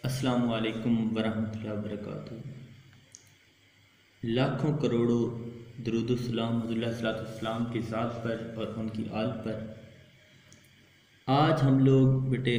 अस्सलामु अलैकुम वरहमतुल्लाहि वबरकातुहू। लाखों करोड़ों दुरूद सलाम हुज़ूर सल्लल्लाहु की ज़ात पर और उनकी आल पर। आज हम लोग बेटे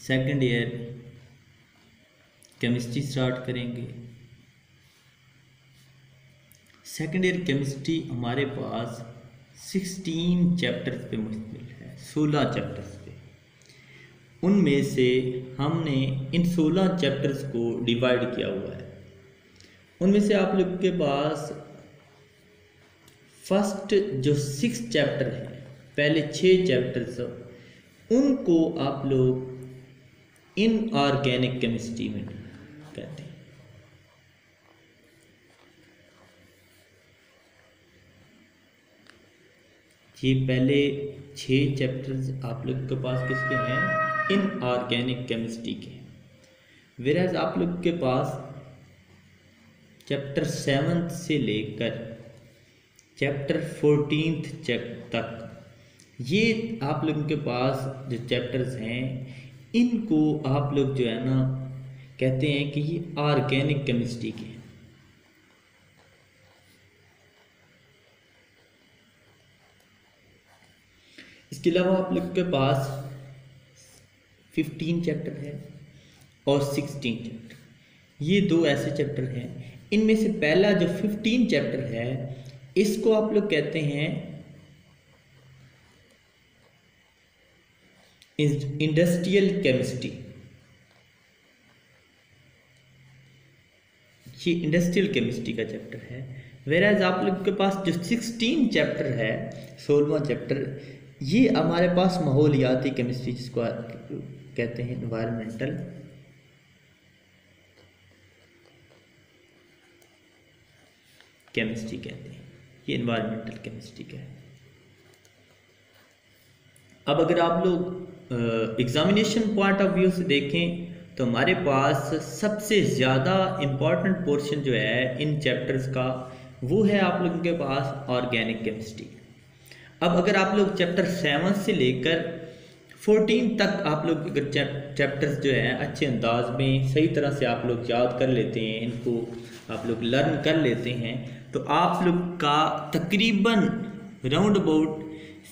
सेकंड ईयर केमिस्ट्री स्टार्ट करेंगे। सेकंड ईयर केमिस्ट्री हमारे पास 16 चैप्टर्स पे मुश्तमिल है, 16 चैप्टर्स पे। उनमें से हमने इन 16 चैप्टर्स को डिवाइड किया हुआ है। उनमें से आप लोग के पास फर्स्ट जो 6 चैप्टर है, पहले 6 चैप्टर्स, उनको आप लोग इनऑर्गेनिक केमिस्ट्री में कहते हैं। ये पहले 6 चैप्टर्स आप लोग के पास किसके हैं? इनऑर्गेनिक केमिस्ट्री के। वेराज आप लोग के पास चैप्टर 7 से लेकर चैप्टर 14 तक ये आप लोगों के पास जो चैप्टर्स हैं, इनको आप लोग जो है ना कहते हैं कि ये ऑर्गेनिक केमिस्ट्री के हैं। इसके अलावा आप लोग के पास 15 चैप्टर है और 16 चैप्टर, ये दो ऐसे चैप्टर हैं। इनमें से पहला जो 15 चैप्टर है, इसको आप लोग कहते हैं इंडस्ट्रियल केमिस्ट्री। ये इंडस्ट्रियल केमिस्ट्री का चैप्टर है। वेराज आप लोग के पास जो 16 चैप्टर है, 16वां चैप्टर, ये हमारे पास माहौलियाती केमिस्ट्री, जिसको कहते हैं एनवायरमेंटल केमिस्ट्री कहते हैं। ये एनवायरमेंटल केमिस्ट्री का है। अब अगर आप लोग एग्जामिनेशन पॉइंट ऑफ व्यू से देखें तो हमारे पास सबसे ज़्यादा इम्पॉर्टेंट पोर्शन जो है इन चैप्टर्स का, वो है आप लोगों के पास ऑर्गेनिक केमिस्ट्री। अब अगर आप लोग चैप्टर 7 से लेकर 14 तक आप लोग अगर चैप्टर्स जो है अच्छे अंदाज में सही तरह से आप लोग याद कर लेते हैं, इनको आप लोग लर्न कर लेते हैं, तो आप लोग का तकरीबन राउंड अबाउट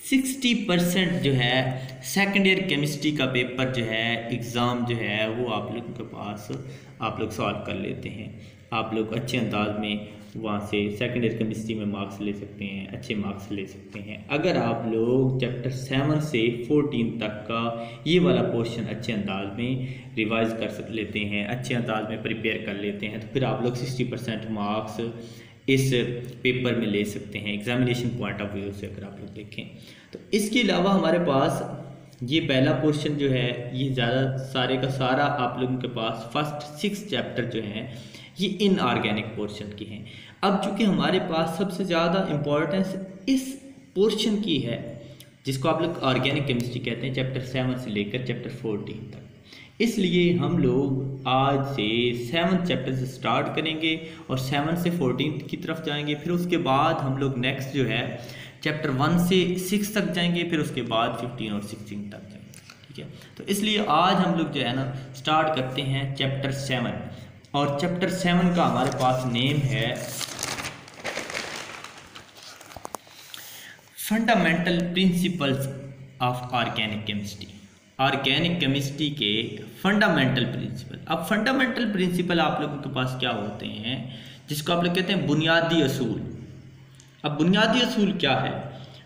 60% जो है सेकेंड ईयर केमिस्ट्री का पेपर जो है, एग्ज़ाम जो है, वो आप लोगों के पास आप लोग सॉल्व कर लेते हैं। आप लोग अच्छे अंदाज में वहाँ से सेकेंड ईयर केमिस्ट्री में मार्क्स ले सकते हैं, अच्छे मार्क्स ले सकते हैं। अगर आप लोग चैप्टर 7 से 14 तक का ये वाला पोर्शन अच्छे अंदाज में रिवाइज कर लेते हैं, अच्छे अंदाज में प्रिपेयर कर लेते हैं, तो फिर आप लोग 60% मार्क्स इस पेपर में ले सकते हैं एग्जामिनेशन पॉइंट ऑफ व्यू से अगर आप लोग देखें तो। इसके अलावा हमारे पास ये पहला पोर्शन जो है, ये ज़्यादा सारे का सारा आप लोगों के पास फर्स्ट 6 चैप्टर जो हैं, ये इनऑर्गेनिक पोर्शन के हैं। अब चूँकि हमारे पास सबसे ज़्यादा इम्पोर्टेंस इस पोर्शन की है, जिसको आप लोग ऑर्गेनिक केमिस्ट्री कहते हैं, चैप्टर 7 से लेकर चैप्टर 14 तक, इसलिए हम लोग आज से 7 चैप्टर से स्टार्ट करेंगे और 7 से 14 की तरफ जाएंगे। फिर उसके बाद हम लोग नेक्स्ट जो है चैप्टर 1 से 6 तक जाएंगे, फिर उसके बाद 15 और 16 तक जाएंगे। ठीक है, तो इसलिए आज हम लोग जो है ना स्टार्ट करते हैं चैप्टर 7, और चैप्टर 7 का हमारे पास नेम है fundamental principles of organic chemistry. Organic chemistry के फंडामेंटल प्रिंसिपल। अब फंडामेंटल प्रिंसिपल आप लोगों के पास क्या होते हैं, जिसको आप लोग कहते हैं बुनियादी असूल। अब बुनियादी असूल क्या है?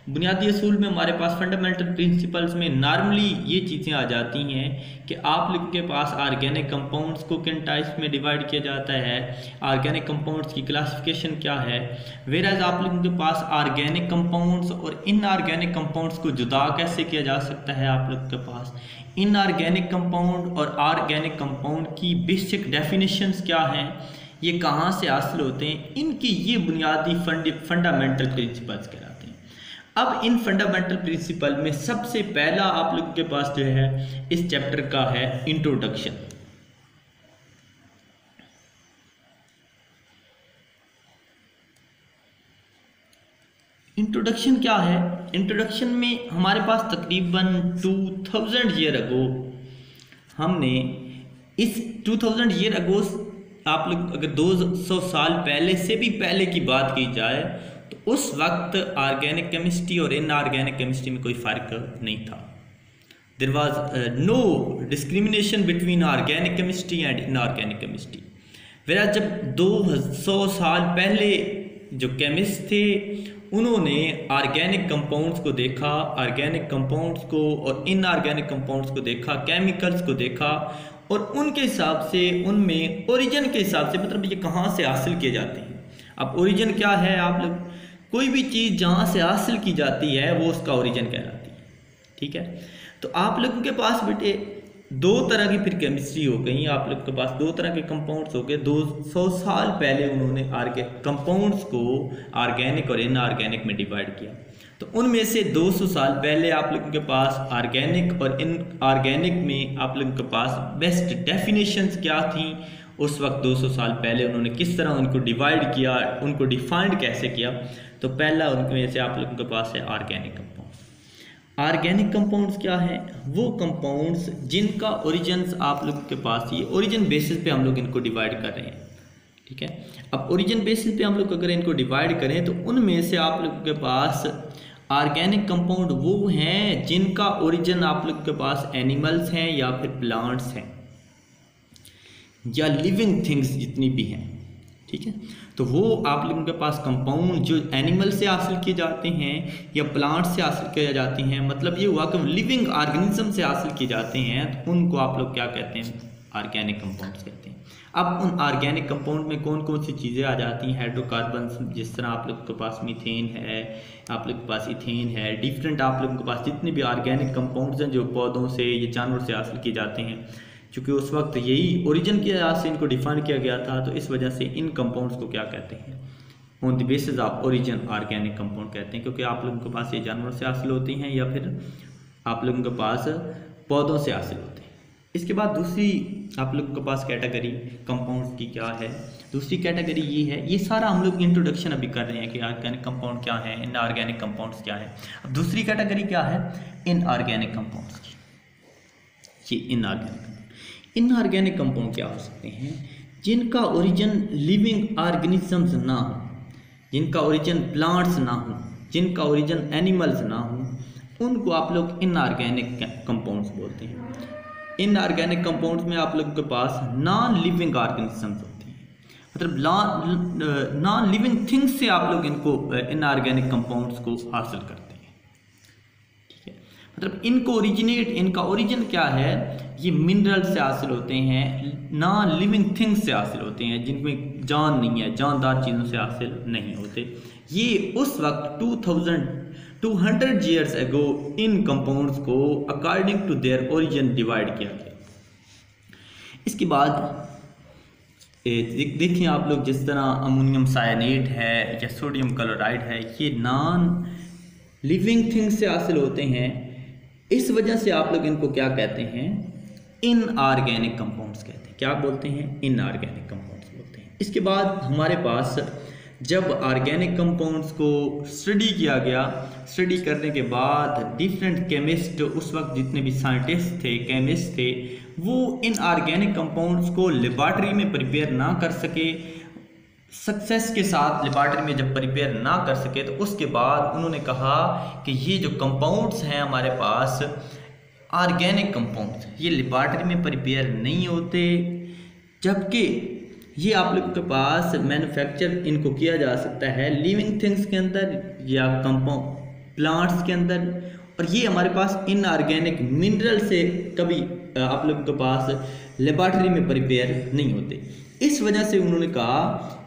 बुनियादी असूल में हमारे पास फंडामेंटल प्रिंसिपल्स में नॉर्मली ये चीज़ें आ जाती हैं कि आप लोगों के पास ऑर्गेनिक कंपाउंड्स को किन टाइप्स में डिवाइड किया जाता है, ऑर्गेनिक कंपाउंड्स की क्लासिफिकेशन क्या है। वेराज आप लोगों के पास ऑर्गेनिक कंपाउंड्स और इनऑर्गेनिक कंपाउंड्स को जुदा कैसे किया जा सकता है, आप लोगों के पास इनऑर्गेनिक कंपाउंड और ऑर्गेनिक कंपाउंड की बेसिक डेफिनेशंस क्या हैं, ये कहाँ से हासिल होते हैं, इनकी ये बुनियादी फंडामेंटल प्रिंसिपल्स कहलाते हैं। अब इन फंडामेंटल प्रिंसिपल में सबसे पहला आप लोगों के पास जो है इस चैप्टर का है इंट्रोडक्शन। इंट्रोडक्शन क्या है? इंट्रोडक्शन में हमारे पास तकरीबन 2000 ईयर अगो हमने इस 2000 ईयर अगो, आप लोग अगर 200 साल पहले से भी पहले की बात की जाए तो उस वक्त ऑर्गेनिक केमिस्ट्री और इनऑर्गेनिक केमिस्ट्री में कोई फ़र्क नहीं था। There was no discrimination between organic chemistry and inorganic chemistry. वेरा जब 200 साल पहले जो केमिस्ट थे उन्होंने ऑर्गेनिक कंपाउंड्स को देखा, ऑर्गेनिक कंपाउंड्स को और इनऑर्गेनिक कंपाउंड्स को देखा, केमिकल्स को देखा और उनके हिसाब से उनमें ओरिजिन के हिसाब से, मतलब ये कहाँ से हासिल किए जाते हैं। अब ओरिजिन क्या है, आप लोग कोई भी चीज़ जहाँ से हासिल की जाती है वो उसका ओरिजिन कहलाती है, ठीक है। तो आप लोगों के पास बेटे दो तरह की फिर केमिस्ट्री हो गई, आप लोग के पास दो तरह के कंपाउंड्स हो गए। 200 साल पहले उन्होंने कंपाउंड्स को ऑर्गेनिक और इनऑर्गेनिक में डिवाइड किया। तो उनमें से 200 साल पहले आप लोगों के पास ऑर्गेनिक और इनऑर्गेनिक में आप लोगों के पास बेस्ट डेफिनेशंस क्या थी उस वक्त 200 साल पहले उन्होंने किस तरह उनको डिवाइड किया, उनको डिफाइंड कैसे किया। तो पहला उनमें से आप लोगों के पास है ऑर्गेनिक कंपाउंड। ऑर्गेनिक कंपाउंड्स क्या है, वो कंपाउंड्स जिनका ओरिजिन आप लोगों के पास, ये ओरिजिन बेसिस पे हम लोग इनको डिवाइड कर रहे हैं, ठीक है। अब ओरिजिन बेसिस पे हम लोग अगर इनको डिवाइड करें तो उनमें से आप लोगों के पास ऑर्गेनिक कंपाउंड वो हैं जिनका ओरिजिन आप लोग के पास एनिमल्स हैं या फिर प्लांट्स हैं या लिविंग थिंग्स जितनी भी हैं, ठीक है। तो वो आप लोगों के पास कंपाउंड जो एनिमल से हासिल किए जाते हैं या प्लांट से हासिल किए जाते हैं, मतलब ये हुआ कि लिविंग ऑर्गेनिज्म से हासिल किए जाते हैं, तो उनको आप लोग क्या कहते हैं, ऑर्गेनिक कंपाउंड्स कहते हैं। अब उन ऑर्गेनिक कंपाउंड में कौन कौन सी चीज़ें आ जाती हैं, हाइड्रोकार्बन्स, जिस तरह आप लोग के पास मीथेन है, आप लोग के पास इथेन है, डिफरेंट आप लोगों के पास जितने भी ऑर्गेनिक कंपाउंड्स हैं जो पौधों से या जानवर से हासिल किए जाते हैं। चूँकि उस वक्त यही ओरिजिन के लिहाज से इनको डिफाइन किया गया था, तो इस वजह से इन कंपाउंड्स को क्या कहते हैं, on the basis of origin organic compound कहते हैं, क्योंकि आप लोगों के पास ये जानवर से हासिल होती हैं या फिर आप लोगों के पास पौधों से हासिल होते हैं। इसके बाद दूसरी आप लोगों के पास कैटेगरी कंपाउंड्स की क्या है, दूसरी कैटेगरी ये है, ये सारा हम लोग इंट्रोडक्शन अभी कर रहे हैं कि ऑर्गेनिक कंपाउंड क्या है, इनऑर्गेनिक कंपाउंड्स क्या है। अब दूसरी कैटेगरी क्या है, इनऑर्गेनिक कंपाउंड्स की। ये इनऑर्गेनिक कंपाउंड क्या हो सकते हैं, जिनका ओरिजिन लिविंग ऑर्गेनिजम्स ना हो, जिनका ओरिजिन प्लांट्स ना हो, जिनका ओरिजिन एनिमल्स ना हो, उनको आप लोग इनऑर्गेनिक कंपाउंड्स बोलते हैं। इनऑर्गेनिक कंपाउंड्स में आप लोगों के पास नॉन लिविंग ऑर्गेनिजम्स होते हैं, मतलब नॉन लिविंग थिंग्स से आप लोग इनको इनऑर्गेनिक कंपाउंड्स को हासिल करते हैं, ठीक है। मतलब इनका ओरिजिन क्या है, ये मिनरल से हासिल होते हैं, नॉन लिविंग थिंग्स से हासिल होते हैं, जिनमें जान नहीं है, जानदार चीज़ों से हासिल नहीं होते। ये उस वक्त 200 ईयर्स अगो इन कंपाउंड्स को according to their origin divide किया गया। इसके बाद देखिए आप लोग, जिस तरह अमोनियम साइनेट है या सोडियम क्लोराइड है, ये नॉन लिविंग थिंग्स से हासिल होते हैं, इस वजह से आप लोग इनको क्या कहते हैं, इनऑर्गेनिक कंपाउंड्स कहते हैं। क्या बोलते हैं, इनऑर्गेनिक कंपाउंड्स बोलते हैं। इसके बाद हमारे पास जब ऑर्गेनिक कंपाउंड्स को स्टडी किया गया, स्टडी करने के बाद डिफरेंट केमिस्ट, उस वक्त जितने भी साइंटिस्ट थे, केमिस्ट थे, वो इन ऑर्गेनिक कंपाउंड्स को लेबॉर्ट्री में प्रिपेयर ना कर सके, सक्सेस के साथ लेबॉर्ट्री में जब प्रिपेयर ना कर सके, तो उसके बाद उन्होंने कहा कि ये जो कंपाउंड्स हैं हमारे पास ऑर्गेनिक कंपाउंड्स, ये लेबॉर्ट्री में प्रिपेयर नहीं होते, जबकि ये आप लोगों के पास मैन्युफैक्चर इनको किया जा सकता है लिविंग थिंग्स के अंदर या कंपाउंड प्लांट्स के अंदर, और ये हमारे पास इनऑर्गेनिक मिनरल से कभी आप लोगों के पास लेबॉर्ट्री में प्रिपेयर नहीं होते। इस वजह से उन्होंने कहा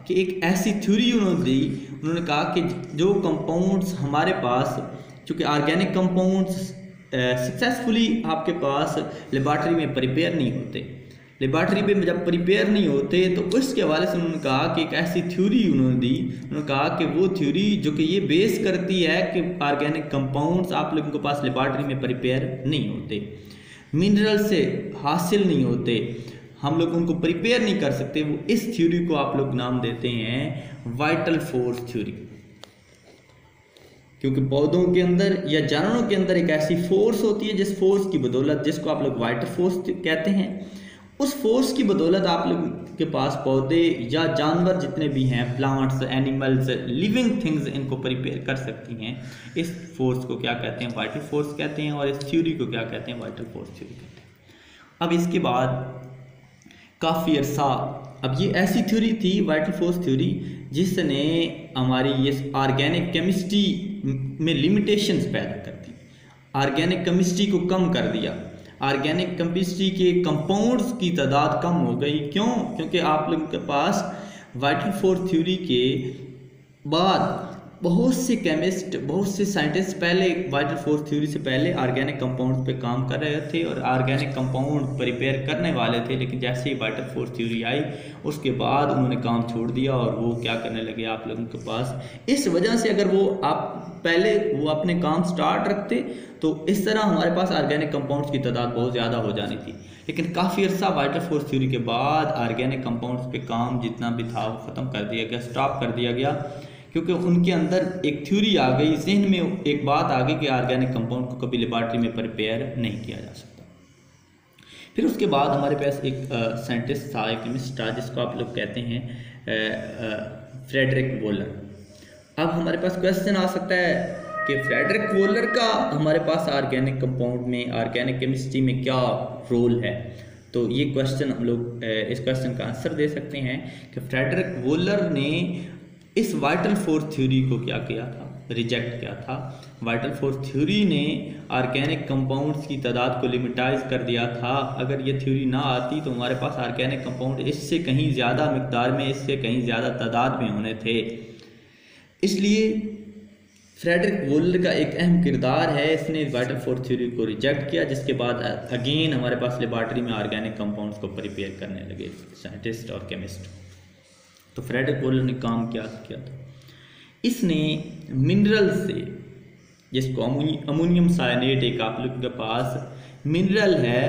कि एक ऐसी थ्योरी उन्होंने दी, उन्होंने कहा कि जो कंपाउंड्स हमारे पास, चूँकि ऑर्गेनिक कंपाउंड्स सक्सेसफुली आपके पास लेबॉर्ट्री में प्रिपेयर नहीं होते, लेबॉर्ट्री में जब प्रिपेयर नहीं होते, तो उसके हवाले से उन्होंने कहा कि एक ऐसी थ्योरी उन्होंने दी, उन्होंने कहा कि वो थ्योरी जो कि ये बेस करती है कि ऑर्गेनिक कंपाउंड्स आप लोगों के पास लेबॉर्ट्री में प्रिपेयर नहीं होते, मिनरल से हासिल नहीं होते, हम लोग उनको प्रिपेयर नहीं कर सकते, वो इस थ्योरी को आप लोग नाम देते हैं वाइटल फोर्स थ्योरी। क्योंकि पौधों के अंदर या जानवरों के अंदर एक ऐसी फोर्स होती है जिस फोर्स की बदौलत, जिसको आप लोग वाइटल फोर्स कहते हैं, उस फोर्स की बदौलत आप लोग के पास पौधे या जानवर जितने भी हैं, प्लांट्स, एनिमल्स, लिविंग थिंग्स, इनको प्रिपेयर कर सकती हैं। इस फोर्स को क्या कहते हैं? वाइटल फोर्स कहते हैं। और इस थ्योरी को क्या कहते हैं? वाइटल फोर्स थ्योरी कहते हैं। अब इसके बाद काफ़ी अरसा, अब ये ऐसी थ्योरी थी वाइटल फोर्स थ्योरी जिसने हमारी ये ऑर्गेनिक केमिस्ट्री में लिमिटेशंस पैदा कर दी, ऑर्गेनिक केमिस्ट्री को कम कर दिया। ऑर्गेनिक केमिस्ट्री के कंपाउंड्स की तादाद कम हो गई। क्यों? क्योंकि आप लोगों के पास वाइटल फोर्स थ्योरी के बाद बहुत से केमिस्ट, बहुत से साइंटिस्ट पहले वाइटल फोर्स थ्योरी से पहले ऑर्गेनिक कंपाउंड्स पे काम कर रहे थे और ऑर्गेनिक कंपाउंड प्रिपेयर करने वाले थे, लेकिन जैसे ही वाइटल फोर्स थ्योरी आई उसके बाद उन्होंने काम छोड़ दिया और वो क्या करने लगे आप लोगों के पास। इस वजह से अगर वो आप पहले वो अपने काम स्टार्ट रखते तो इस तरह हमारे पास ऑर्गेनिक कंपाउंड्स की तादाद बहुत ज़्यादा हो जानी थी। लेकिन काफ़ी अर्सा वाइटल फोर्स थ्योरी के बाद ऑर्गेनिक कंपाउंड्स पे काम जितना भी था वो ख़त्म कर दिया गया, स्टॉप कर दिया गया, क्योंकि उनके अंदर एक थ्योरी आ गई, जहन में एक बात आ गई कि ऑर्गेनिक कंपाउंड को कभी लेबॉर्ट्री में प्रिपेयर नहीं किया जा सकता। फिर उसके बाद हमारे पास एक साइंटिस्ट था, एक केमिस्ट था, जिसको आप लोग कहते हैं फ्रेडरिक वोलर। अब हमारे पास क्वेश्चन आ सकता है कि फ्रेडरिक वोलर का हमारे पास ऑर्गेनिक कंपाउंड में, ऑर्गेनिक केमिस्ट्री में क्या रोल है। तो ये क्वेश्चन हम लोग इस क्वेश्चन का आंसर दे सकते हैं कि फ्रेडरिक वोलर ने इस वाइटल फोर्स थ्योरी को क्या किया था? रिजेक्ट किया था। वाइटल फोर्स थ्योरी ने ऑर्गेनिक कंपाउंड्स की तादाद को लिमिटाइज कर दिया था। अगर ये थ्योरी ना आती तो हमारे पास ऑर्गेनिक कंपाउंड इससे कहीं ज़्यादा मिकदार में, इससे कहीं ज़्यादा तादाद में होने थे। इसलिए फ्रेडरिक वोलर का एक अहम किरदार है, इसने वाइटल फोर्स थ्योरी को रिजेक्ट किया, जिसके बाद अगेन हमारे पास लेबॉर्ट्री में ऑर्गेनिक कंपाउंड्स को प्रिपेयर करने लगे साइंटिस्ट और केमिस्ट। तो फ्रेडरिक वोलर ने काम क्या किया था? इसने मिनरल से, जिसको अमोनियम साइनेट एक आप लोगों के पास मिनरल है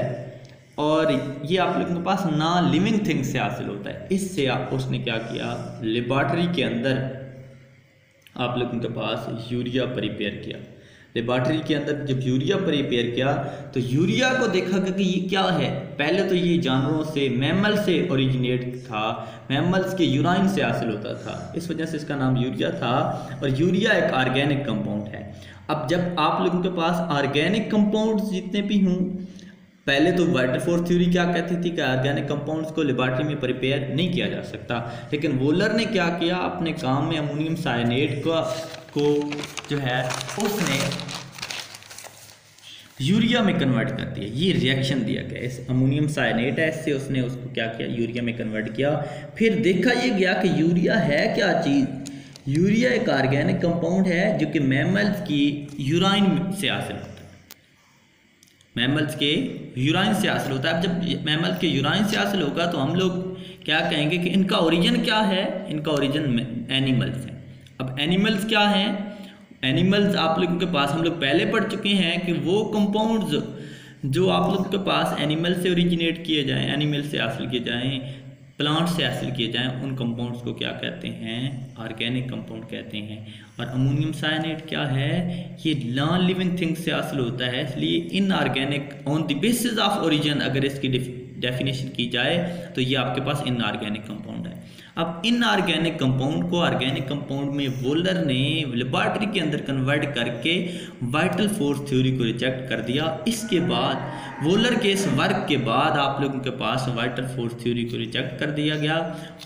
और ये आप लोगों के पास ना लिविंग थिंग से हासिल होता है, इससे उसने क्या किया? लेबॉर्ट्री के अंदर आप लोगों के पास यूरिया प्रिपेयर किया। लेबॉर्ट्री के अंदर जब यूरिया प्रिपेयर किया तो यूरिया को देखा कि ये क्या है। पहले तो ये जानवरों से, मैमल से ओरिजिनेट था, मैमल्स के यूराइन से हासिल होता था, इस वजह से इसका नाम यूरिया था। और यूरिया एक ऑर्गेनिक कंपाउंड है। अब जब आप लोगों के पास ऑर्गेनिक कंपाउंड्स जितने भी हों, पहले तो वाइटल फोर्स थ्योरी क्या कहती थी कि ऑर्गेनिक कंपाउंड्स को लेबॉर्ट्री में प्रिपेयर नहीं किया जा सकता, लेकिन वोलर ने क्या किया? अपने काम में अमोनियम साइनेट को जो है उसने यूरिया में कन्वर्ट कर दिया। ये रिएक्शन दिया गया, इस अमोनियम साइनेट है, इससे उसने उसको क्या किया? यूरिया में कन्वर्ट किया। फिर देखा ये गया कि यूरिया है क्या चीज़? यूरिया एक ऑर्गेनिक कंपाउंड है जो कि मैमल्स की यूराइन से हासिल होता है, मैमल्स के यूराइन से हासिल होता है। अब जब मैमल्स के यूराइन से हासिल होगा तो हम लोग क्या कहेंगे कि इनका ओरिजिन क्या है? इनका ओरिजिन एनिमल्स है। अब एनिमल्स क्या हैं? एनिमल्स आप लोगों के पास हम लोग पहले पढ़ चुके हैं कि वो कंपाउंड्स जो आप लोगों के पास एनिमल से ओरिजिनेट किए जाएं, एनिमल से हासिल किए जाएं, प्लांट से हासिल किए जाएं, उन कंपाउंड्स को क्या कहते हैं? ऑर्गेनिक कंपाउंड कहते हैं। और अमोनियम साइनेट क्या है? ये नॉन लिविंग थिंग से हासिल होता है, इसलिए inorganic on the basis of origin अगर इसकी डेफिनेशन की जाए तो ये आपके पास इनऑर्गेनिक कंपाउंड है। अब इनऑर्गेनिक कंपाउंड को ऑर्गेनिक कंपाउंड में वोलर ने लेबॉर्ट्री के अंदर कन्वर्ट करके वाइटल फोर्स थ्योरी को रिजेक्ट कर दिया। इसके बाद वोलर के इस वर्क के बाद आप लोगों के पास वाइटल फोर्स थ्योरी को रिजेक्ट कर दिया गया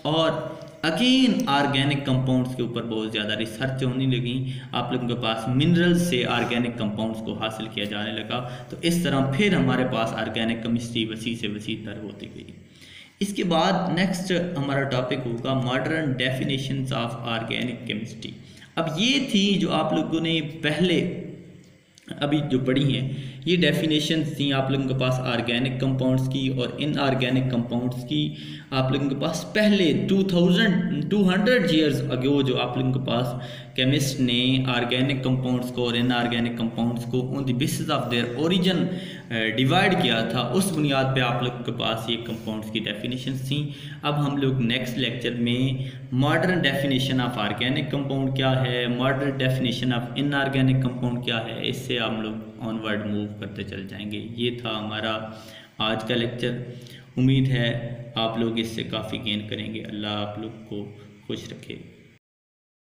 और अगेन ऑर्गेनिक कंपाउंड्स के ऊपर बहुत ज़्यादा रिसर्च होने लगी। आप लोगों के पास मिनरल्स से ऑर्गेनिक कंपाउंड्स को हासिल किया जाने लगा। तो इस तरह फिर हमारे पास ऑर्गेनिक केमिस्ट्री वसी से वसी तर होती गई। इसके बाद नेक्स्ट हमारा टॉपिक होगा modern definitions of organic chemistry. अब ये थी जो आप लोगों ने पहले अभी जो पढ़ी हैं, ये डेफिनेशन थी आप लोगों के पास ऑर्गेनिक कंपाउंड्स की और इनऑर्गेनिक कंपाउंड्स की। आप लोगों के पास पहले 2200 ईयर्स अगो जो आप लोगों के पास केमिस्ट ने ऑर्गेनिक कंपाउंड्स को और इनऑर्गेनिक कंपाउंड्स को on the basis of their origin divide किया था, उस बुनियाद पे आप लोगों के पास ये कंपाउंड्स की डेफिनेशंस थी। अब हम लोग नेक्स्ट लेक्चर में modern definition of organic compound क्या है, modern definition of inorganic compound क्या है, इससे हम लोग ऑनवर्ड मूव करते चल जाएंगे। ये था हमारा आज का लेक्चर। उम्मीद है आप लोग इससे काफ़ी गेन करेंगे। अल्लाह आप लोग को खुश रखे।